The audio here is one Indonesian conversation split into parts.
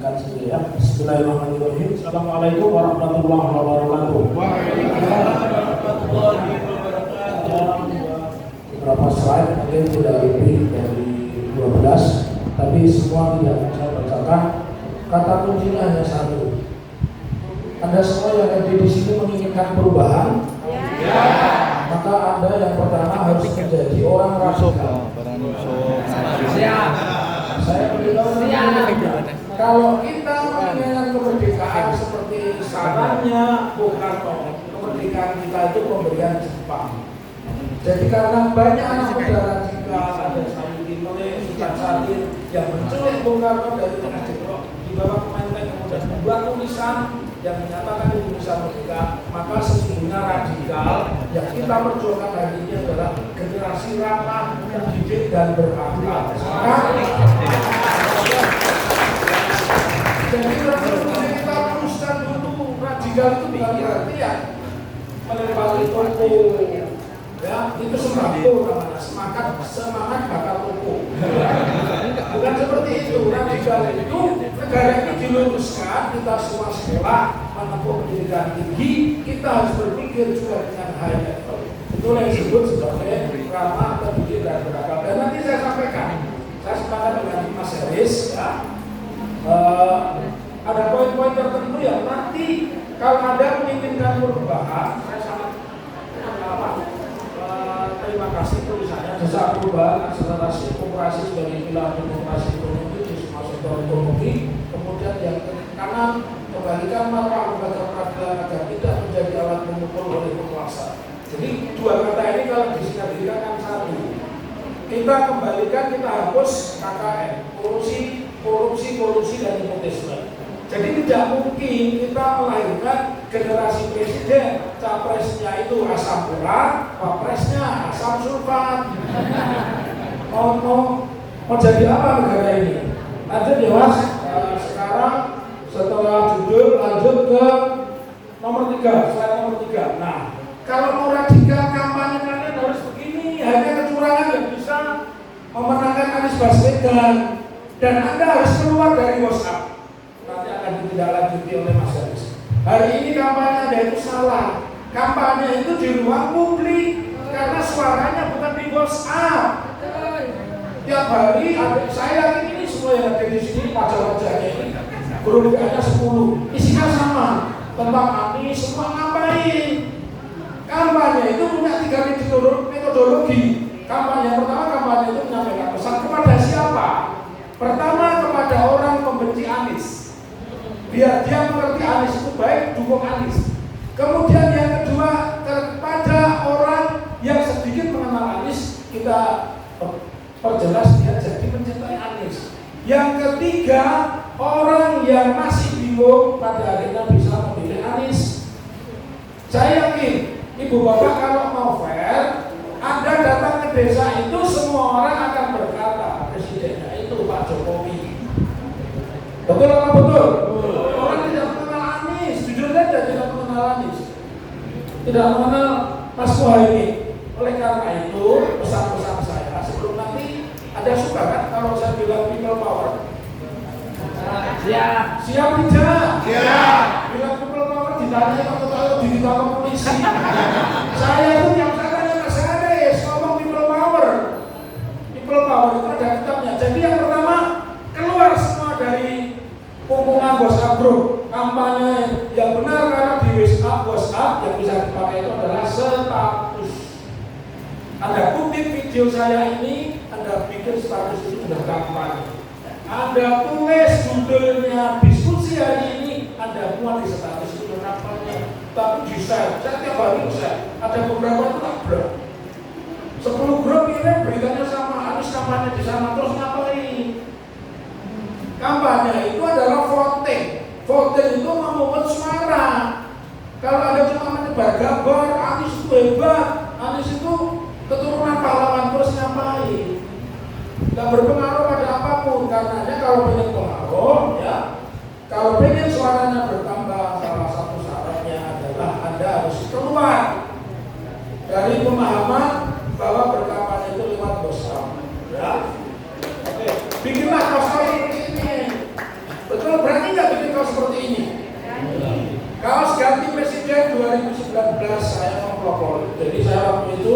bacakan sendiri ya. Bismillahirrahmanirrahim. Assalamualaikum warahmatullahi wabarakatuh. Beberapa slide mungkin tidak lebih dari 12, tapi semua tidak saya bacakan. Kata kuncinya hanya satu. Anda semua yang ada di sini menginginkan perubahan? Ya. Maka Anda yang pertama harus menjadi orang radikal. Saya beritahu kalau kita menginginkan kemerdekaan seperti sarannya Bung Karno, kemerdekaan kita itu pemberian Jepang. Jadi karena banyak anak muda radikal, ada Sayuti Melek, Sultan Sadir yang menculik Bung Karno dari tengah Jepang di bawah Kementerian, kemudian membuat tulisan yang menyatakan Indonesia merdeka, maka sesungguhnya radikal yang kita perjuangkan hari ini adalah generasi ramah, terdidik dan berakal. Jadi kita teruskan dulu radikal itu bukan berarti ya melempari toko, ya itu sembako namanya, semangat bakar toko. Bukan seperti itu. Radikal itu negara ini diluruskan, kita semua sekolah menempuh pendidikan tinggi, kita harus berpikir juga dengan high level. Itulah yang disebut sebagai ramah, terdidik dan berakal. Dan nanti saya sampaikan, saya sepakat dengan Mas Haris ya. Ada poin-poin tertentu yang nanti kalau Anda menginginkan perubahan, saya sangat terima kasih tulisannya jasa perubahan akselerasi koperasi sebagai pilar demokrasi ekonomi di semua sektor ekonomi. Kemudian yang kanan, kembalikan marwah lembaga peradilan agar tidak menjadi alat memukul oleh penguasa. Jadi dua kata ini kalau disinergikan kan satu. Kita kembalikan, kita hapus KKN, korupsi dan nepotisme. Jadi tidak mungkin kita melahirkan generasi presiden, capresnya itu asam urat, wapresnya asam sulfat. Mau jadi apa negara ini? Lanjut ya Mas. Sekarang setelah judul lanjut ke nomor 3, slide nomor 3. Nah, kalau mau radikal kampanye kalian harus begini, hanya kecurangan yang bisa memenangkan Anies Baswedan. Dan Anda harus keluar dari WhatsApp. Nanti akan ditindaklanjuti oleh Mas Haris. Hari ini kampanye Anda itu salah. Kampanye itu di ruang publik karena suaranya bukan di WhatsApp. Tiap hari saya yakin ini semua yang ada di sini wajah-wajahnya ini grup ada 10. Isinya sama tentang Anies, semua ngapain? Kampanye itu punya 3 metodologi. Kampanye yang pertama, kampanye itu menyampaikan pesan kepada siapa? Pertama, kepada orang pembenci Anies, biar dia mengerti Anies itu baik, dukung Anies. Kemudian yang kedua, kepada orang yang sedikit mengenal Anies, kita perjelas dia jadi mencintai Anies. Yang ketiga, orang yang masih bingung pada akhirnya bisa memilih Anies. Saya yakin, ibu bapak kalau mau fair, Anda datang ke desa itu semua orang akan berkata presidennya itu Pak Jokowi. Betul apa betul? Orang tidak mengenal Anies, jujur saja tidak mengenal Anies, tidak mengenal Mas Muhaimin. Oleh karena itu pesan-pesan saya sebelum nanti ada suka kan kalau saya bilang people power? Siap tidak? Siap. Bilang people power ditanya kalau ditangkap polisi. Saya itu yang people power itu ada kitabnya. Jadi yang pertama, keluar semua dari hubungan WhatsApp group. Kampanye yang benar karena di WhatsApp yang bisa dipakai itu adalah status. Anda kutip video saya ini, Anda bikin status itu sudah kampanye. Anda tulis judulnya diskusi hari ini, Anda muat di status itu sudah kampanye. Tapi di share, saya tiap hari share. Ada beberapa itu tak berat. 10 grup ini beritanya sama, harus kampanye di sana, terus ngapain? Kampanye itu adalah voting. Voting itu memungut suara. Kalau ada cuma menyebar gambar, Anies itu hebat, Anies itu keturunan pahlawan, terus ngapain? Gak berpengaruh pada apapun, karenanya kalau pengen pengaruh, ya, kalau pengen suaranya bertambah, salah satu syaratnya adalah Anda harus keluar dari pemahaman bahwa berkampanye itu lewat WhatsApp, ya. Oke, bikinlah WhatsApp seperti ini. Betul, berarti pelopor. Jadi saya waktu itu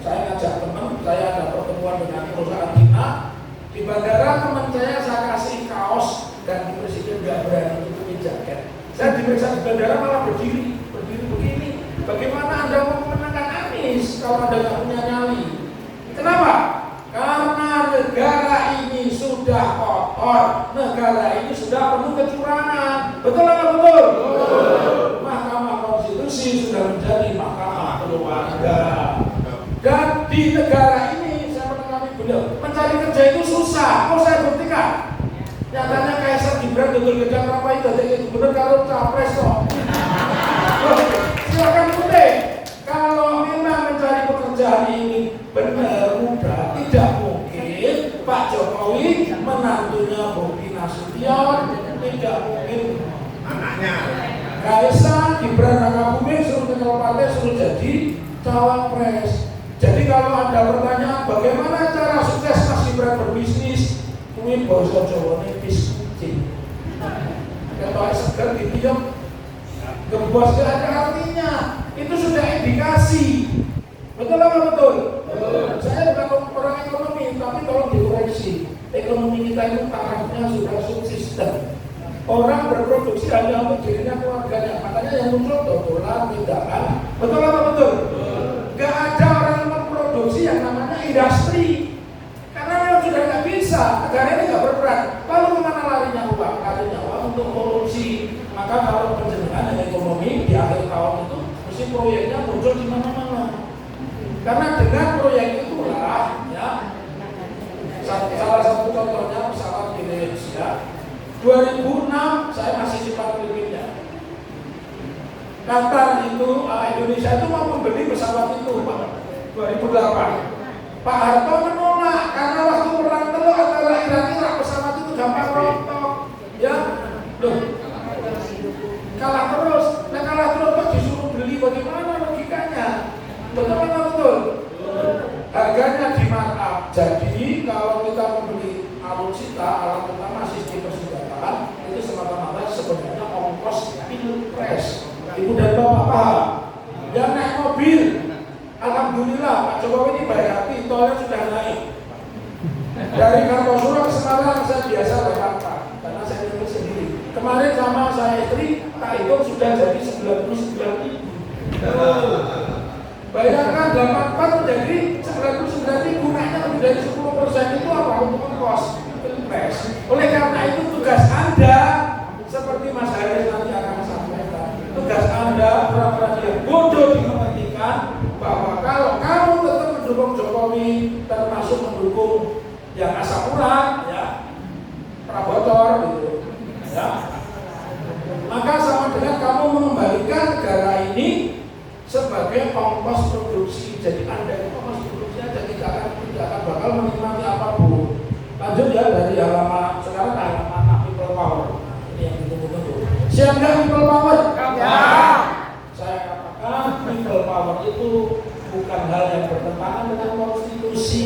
saya ngajak teman, saya ada pertemuan dengan perusahaan Cina. Di bandara teman saya kasih kaos dan di presiden nggak berani tutupi jaket. Saya diperiksa di bandara malah berdiri begini. Bagaimana Anda mau memenangkan Anies kalau Anda nggak punya nyali? Kenapa? Karena negara ini sudah kotor, negara ini sudah penuh kecurangan. Betul atau betul? Mahkamah Konstitusi sudah menjadi mahkamah keluarga. Dan di negara ini saya mengalami beliau mencari kerja itu susah. Mau saya buktikan. Nyatanya Kaisar Gibran betul kerja apa itu jadi gubernur kalau capres kok. Silakan bukti. Kalau memang mencari pekerjaan ini benar mudah, tidak mungkin Pak Jokowi menantunya Bobi Nasution, tidak mungkin anaknya Kaisar Gibran Rakabuming suruh ketua partai suruh jadi cawapres. Jadi kalau ada pertanyaan bagaimana cara sukses Mas Gibran berbisnis, kuwi basa Jawane diskusi. Ketok seger ditiup gembos gak ada artinya. Itu sudah indikasi. Betul apa betul? Saya bukan orang ekonomi, tapi tolong dikoreksi. Ekonomi kita itu tarafnya sudah subsisten. Orang berproduksi hanya untuk dirinya keluarganya. Makanya yang muncul dolar, tindakan. Betul apa betul? Gak ada orang yang memproduksi yang namanya industri. Karena memang sudah nggak bisa. Negara ini nggak berperan. Lalu kemana larinya uang? Larinya uang untuk korupsi. Maka kalau penjenengan ekonomi di akhir tahun itu mesti proyeknya muncul di mana-mana. Karena dengan proyek itulah ya salah satu contohnya pesawat di Indonesia 2006 saya masih simpan klipnya. Qatar itu Indonesia itu mau membeli pesawat itu 2008. Pak Harto menolak karena waktu perang teluk antara Irak pesawat itu gampang rontok. Ya, loh. Kalah terus kok disuruh beli, bagaimana logikanya? Betul atau betul? Harganya di markup. Jadi kalau kita membeli alutsista alat utama sistem persenjataan itu semata-mata sebenarnya ongkos pilpres. Ibu dan bapak paham? Yang naik mobil, alhamdulillah Pak Jokowi ini baik hati, tolnya sudah naik. Dari Kartosuro ke Semarang saya biasa lewat Pak, karena saya nulis sendiri. Kemarin sama saya istri, tak hitung sudah jadi 99.000. Bayangkan 84 menjadi 99.000, naiknya lebih dari 10%. Itu apa? Untuk ongkos pilpres. Oleh karena itu tugas Anda, seperti Mas Haris nanti akan sampaikan, tugas Anda pura-pura dia bodoh dimengertikan bahwa kalau kamu tetap mendukung Jokowi, termasuk mendukung yang Asapura, ya, Prabotor, gitu, ya, maka sama dengan kamu mengembalikan negara ini sebagai ongkos produksi. Jadi Anda itu ongkos produksi aja tidak akan bakal menikmati apapun. Lanjut ya dari halaman sekarang halaman people power. Ini yang ditunggu-tunggu. Siap nggak people power? Ya. Saya katakan people power itu bukan hal yang bertentangan dengan konstitusi,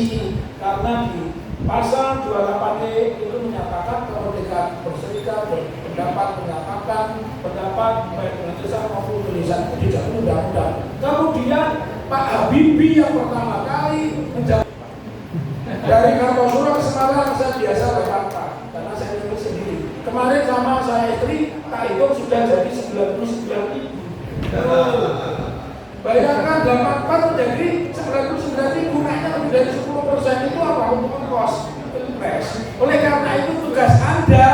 karena di pasal 28D itu menyatakan kemerdekaan berserikat, berpendapat, menyatakan pendapat baik dengan tulisan maupun tulisan itu tidak undang-undang. Kemudian Pak Habibie yang pertama kali menjawab dari Kartosuro ke Semarang saya biasa lewat Pak, karena saya nulis sendiri. Kemarin sama saya istri tak hitung sudah jadi 99.000. Bayangkan 84 menjadi 99.000, naiknya lebih dari 10%. Itu apa? Untuk ongkos pilpres. Oleh karena itu tugas Anda,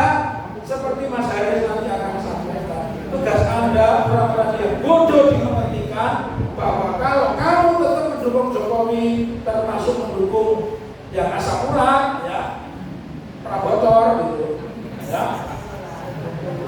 seperti Mas Haris nanti akan sampaikan, tugas Anda pura-pura dia bodoh dimengertikan bahwa kalau kamu tetap mendukung Jokowi, termasuk mendukung yang Asapura, ya, Prabotor, gitu, ya,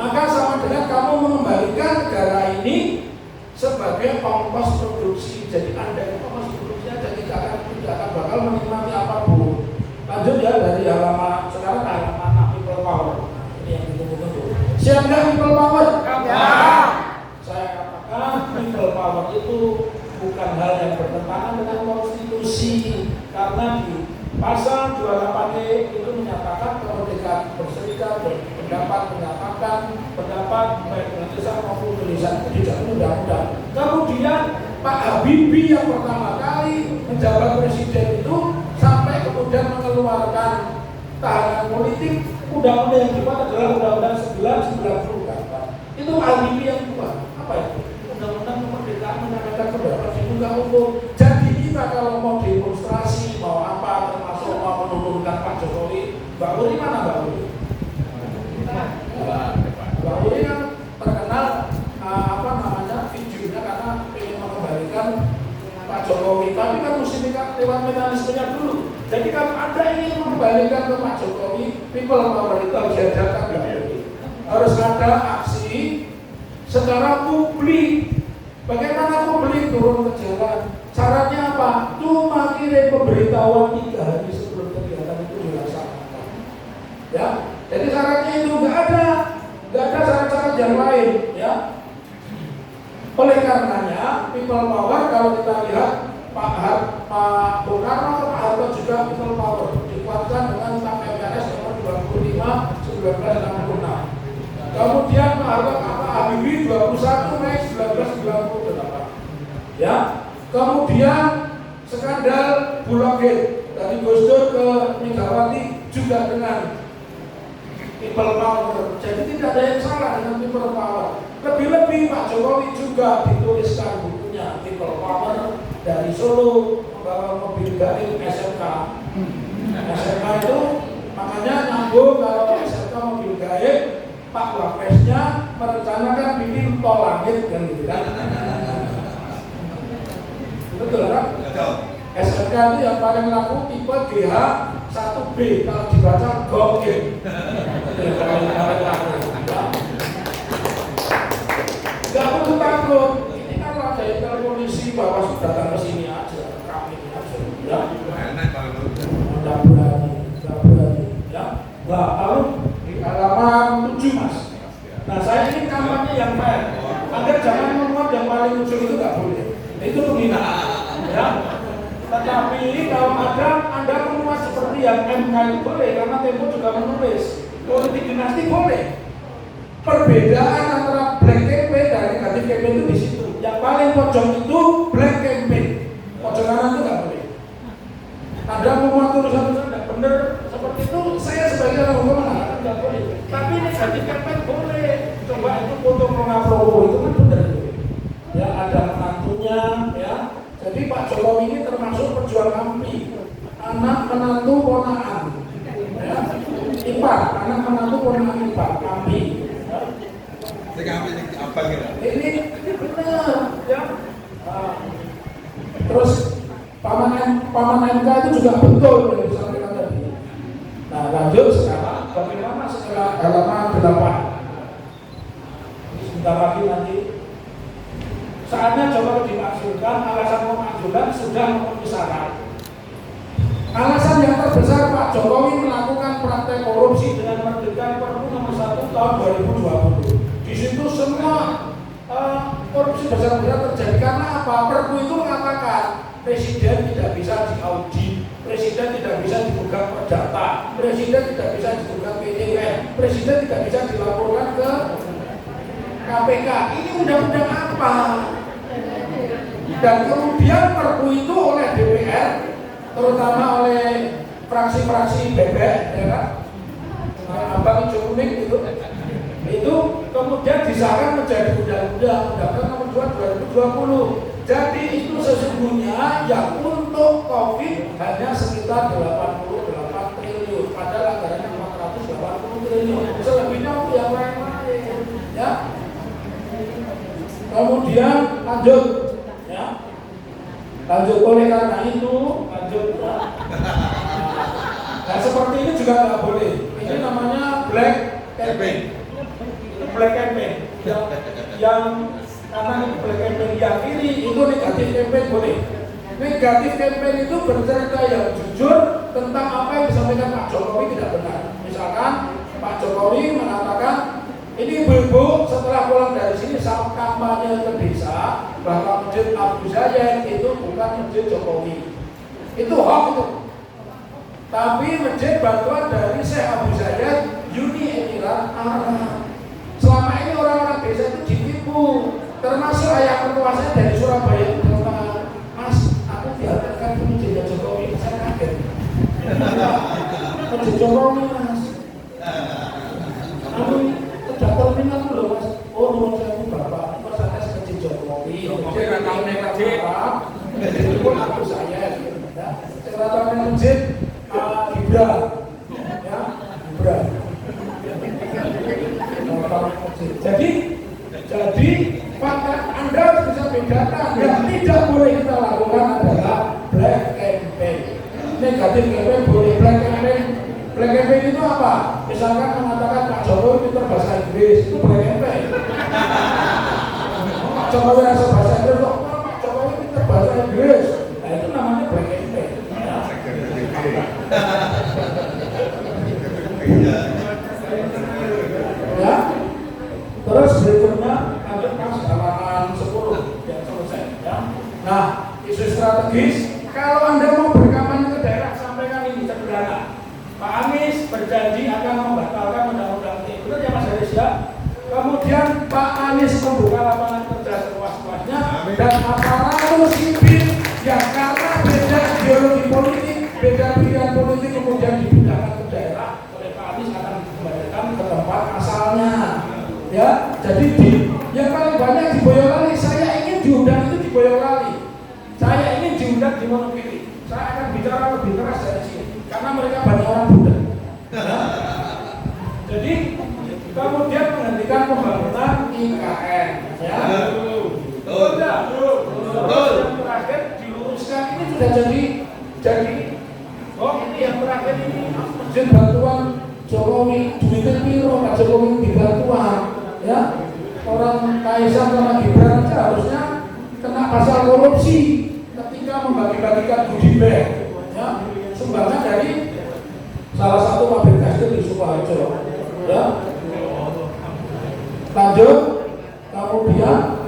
maka sama dengan kamu mengembalikan negara ini sebagai ongkos produksi. Jadi Anda itu ongkos produksi aja tidak akan bakal menikmati apapun. Lanjut ya dari halaman sekarang halaman people power. Ini yang ditunggu-tunggu. Siap nggak people power? Ya. Saya katakan people power itu bukan hal yang bertentangan dengan konstitusi, karena di pasal 28D itu menyatakan kemerdekaan berserikat, berpendapat, menyatakan pendapat baik dengan tulisan maupun tulisan itu tidak undang-undang. Kemudian Pak Habibie yang pertama kali menjabat presiden itu sampai kemudian mengeluarkan tahanan politik, undang-undang yang dibuat adalah Undang-Undang 1998. Itu Habibie yang buat. Apa itu? Undang-undang kemerdekaan menandakan kebebasan itu nggak umum. Jadi kita kalau mau demonstrasi, mau apa, termasuk mau menurunkan Pak Jokowi, Mbak Uri mana Mbak Uri? Mbak Uri kan terkenal videonya karena ingin mengembalikan Pak Jokowi, tapi kan mesti lewat mekanismenya dulu. Jadi kalau Anda ingin mengembalikan ke Pak Jokowi, people power itu harus diajarkan harus ada aksi secara publik. Bagaimana publik turun ke jalan? Syaratnya apa? Cuma kirim pemberitahuan 3 hari sebelum kegiatan itu dilaksanakan. Ya, jadi syaratnya itu nggak ada syarat-syarat yang lain. Ya, oleh karenanya people power kalau kita lihat Pak Bung Karno atau Pak Harto juga people power dikuatkan dengan tap MPRS nomor 25 1966. Kemudian Pak Harto Pak Habibie 21 Mei 1998. Ya, kemudian skandal Bulogate dari Gus Dur ke Megawati juga dengan people power. Jadi tidak ada yang salah dengan people power. Lebih-lebih Pak Jokowi juga dituliskan bukunya people power dari Solo membawa mobil gaib SMK. SMK itu makanya nyambung kalau SMK mobil gaib, Pak Wapresnya merencanakan bikin tol langit kan gitu kan. Betul kan? SMK itu yang paling laku tipe GH 1B kalau dibaca gogek. Gak perlu takut. Ini kan ada intel polisi bahwa sudah datang ke sini aja, kami aja. Ya. Tidak berani. Ya. Nah, lalu di halaman 7 Mas. Nah, saya ini kampanye yang fair. Anda jangan memuat yang paling ujung itu nggak boleh. Itu penghinaan. Ya. Tetapi kalau ada Anda memuat seperti yang MK itu boleh, karena Tempo juga menulis politik dinasti boleh. Perbedaan antara black campaign dan negatif campaign itu di situ. Yang paling pojok itu black campaign. Pojok kanan itu nggak boleh. Anda memuat tulisan-tulisan tidak benar seperti itu, saya sebagai orang hukum mengatakan nggak boleh. Tapi negatif campaign boleh. Coba itu foto Pronaprowo itu kan benar itu. Ya ada menantunya, ya. Jadi Pak Jokowi ini termasuk pejuang AMPI, anak menantu ponakan, ya. Ipar, anak menantu ponakan Ipar, AMPI. Ini benar, ya. Terus paman MK itu juga betul yang disampaikan tadi. Nah, lanjut sekarang bagaimana setelah halaman 8. Sebentar lagi nanti saatnya coba dimaksudkan alasan pemakzulan sudah memenuhi syarat. Alasan yang terbesar Pak Jokowi melakukan praktek korupsi dengan menerbitkan Perpu nomor 1 tahun 2020. Di situ semua korupsi besar-besar terjadi karena apa? Perpu itu mengatakan presiden tidak bisa diaudit, presiden tidak bisa digugat perdata, presiden tidak bisa digugat PTN, presiden tidak bisa dilaporkan ke KPK. Ini undang-undang apa? Dan kemudian Perpu itu oleh DPR, terutama oleh fraksi-fraksi BBR, ya kan? Abang hijau kuning itu kemudian disahkan menjadi undang-undang nomor 2 2020. Jadi itu sesungguhnya yang untuk COVID hanya sekitar 88 triliun, padahal anggarannya 480 triliun. Selebihnya untuk yang lain-lain, ya. Kemudian lanjut, ya. Lanjut oleh karena itu, lanjut. Ya. Nah, seperti ini juga nggak boleh. Ini namanya black campaign. Black campaign yang karena ini black campaign yang ini itu negatif campaign boleh. Negatif campaign itu bercerita yang jujur tentang apa yang disampaikan Pak Jokowi tidak benar. Misalkan Pak Jokowi mengatakan ini ibu-ibu setelah pulang dari sini saat kampanye ke desa bahwa masjid Abu Zayyad itu bukan masjid Jokowi. Itu hoax itu. Tapi masjid bantuan dari Syekh Abu Zayyad Uni Emirat Arab. Selama ini orang-orang desa itu ditipu, termasuk ayah mertua saya dari Surabaya masjid Jokowi mas. Aku tidak terminal loh mas. Oh nomor saya bapak, pas saya masjid Jokowi. Oke, tahu nih masjid. Jadi pun aku saya, ya. Saya tahu nih masjid Gibran, ya Gibran. Jadi maka Anda bisa bedakan yang tidak boleh kita lakukan adalah black campaign. Negatif campaign boleh, black campaign. Black campaign itu apa? Misalkan mengatakan Pak Jokowi pintar bahasa Inggris, itu black campaign. Pak Jokowi rasa bahasa Inggris kok, Pak Jokowi pintar bahasa Inggris. Nah itu namanya black campaign. Ya. Terus berikutnya ada pas halaman 10 yang selesai. Ya. Nah, isu strategis. Kalau Anda mau berkampanye ke daerah, sampaikan ini sederhana. Pak Anies berjanji akan membatalkan undang-undang ITE. Benar ya Mas Haris ya? Kemudian Pak Anies membuka lapangan kerja seluas-luasnya dan aparatur sipil yang karena beda ideologi politik, beda pilihan politik kemudian dipindahkan ke daerah oleh Pak Anies akan dikembalikan ke tempat asalnya. Ya, jadi yang paling banyak di Boyolali, saya ingin diundang itu di Boyolali. Saya ingin diundang di Wonogiri. Saya akan bicara lebih keras dari sini karena mereka banyak orang Buddha. Ya. Jadi kemudian menghentikan pembangunan IKN. Ya. Betul. Yang terakhir diluruskan ini sudah jadi. Oh ini yang terakhir ini izin bantuan Jokowi duitnya piro, Pak Jokowi dibantuan. Ya, orang Kaisang sama Gibran aja harusnya kena pasal korupsi ketika membagi-bagikan goodie bag, ya, sumbangan dari salah satu pabrik tekstil di Sukoharjo. Ya, lanjut, kemudian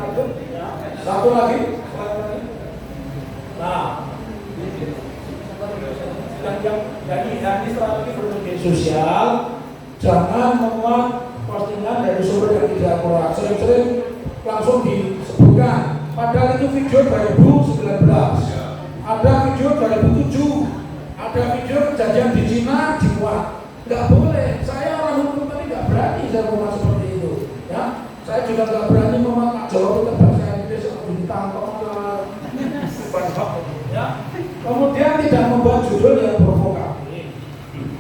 satu lagi. Nah, yang strategi bermedia sosial, jangan memuat postingan dari sumber yang tidak akurat. Sering-sering langsung disebutkan. Padahal itu video 2019, ada video 2007, ada video kejadian di Cina dibuat. Nggak boleh. Saya orang hukum tapi nggak berani saya memuat seperti itu. Ya, saya juga nggak berani memuat Pak Jokowi ke bahasa Inggris atau ditangkap ke Banyak. Ya. Kemudian tidak membuat judul yang provokatif,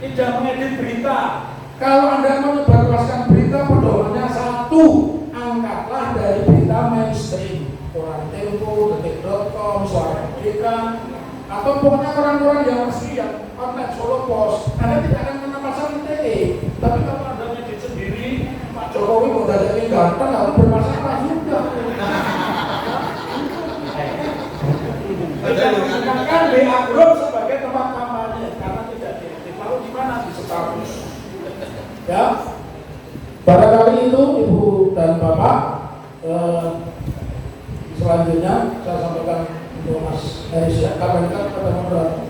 tidak mengedit berita. Kalau Anda menyebarluaskan berita, pedomannya satu, angkatlah dari berita mainstream, koran Tempo, Detik.com, Suara Merdeka, atau pokoknya koran-koran yang resmi yang online Solo Post. Anda tidak akan kena pasal ITE. Tapi kalau Anda ngedit sendiri, Pak Jokowi mau jadi ganteng, harus bermasalah juga. Tidak menggunakan BA Group sebagai tempat kampanye karena tidak diaktif. Lalu di mana di status? Ya, barangkali itu Ibu dan Bapak. Selanjutnya saya sampaikan untuk Mas Haris ya, kabarkan kepada moderator.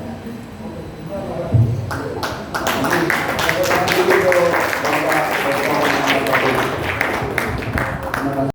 Terima kasih.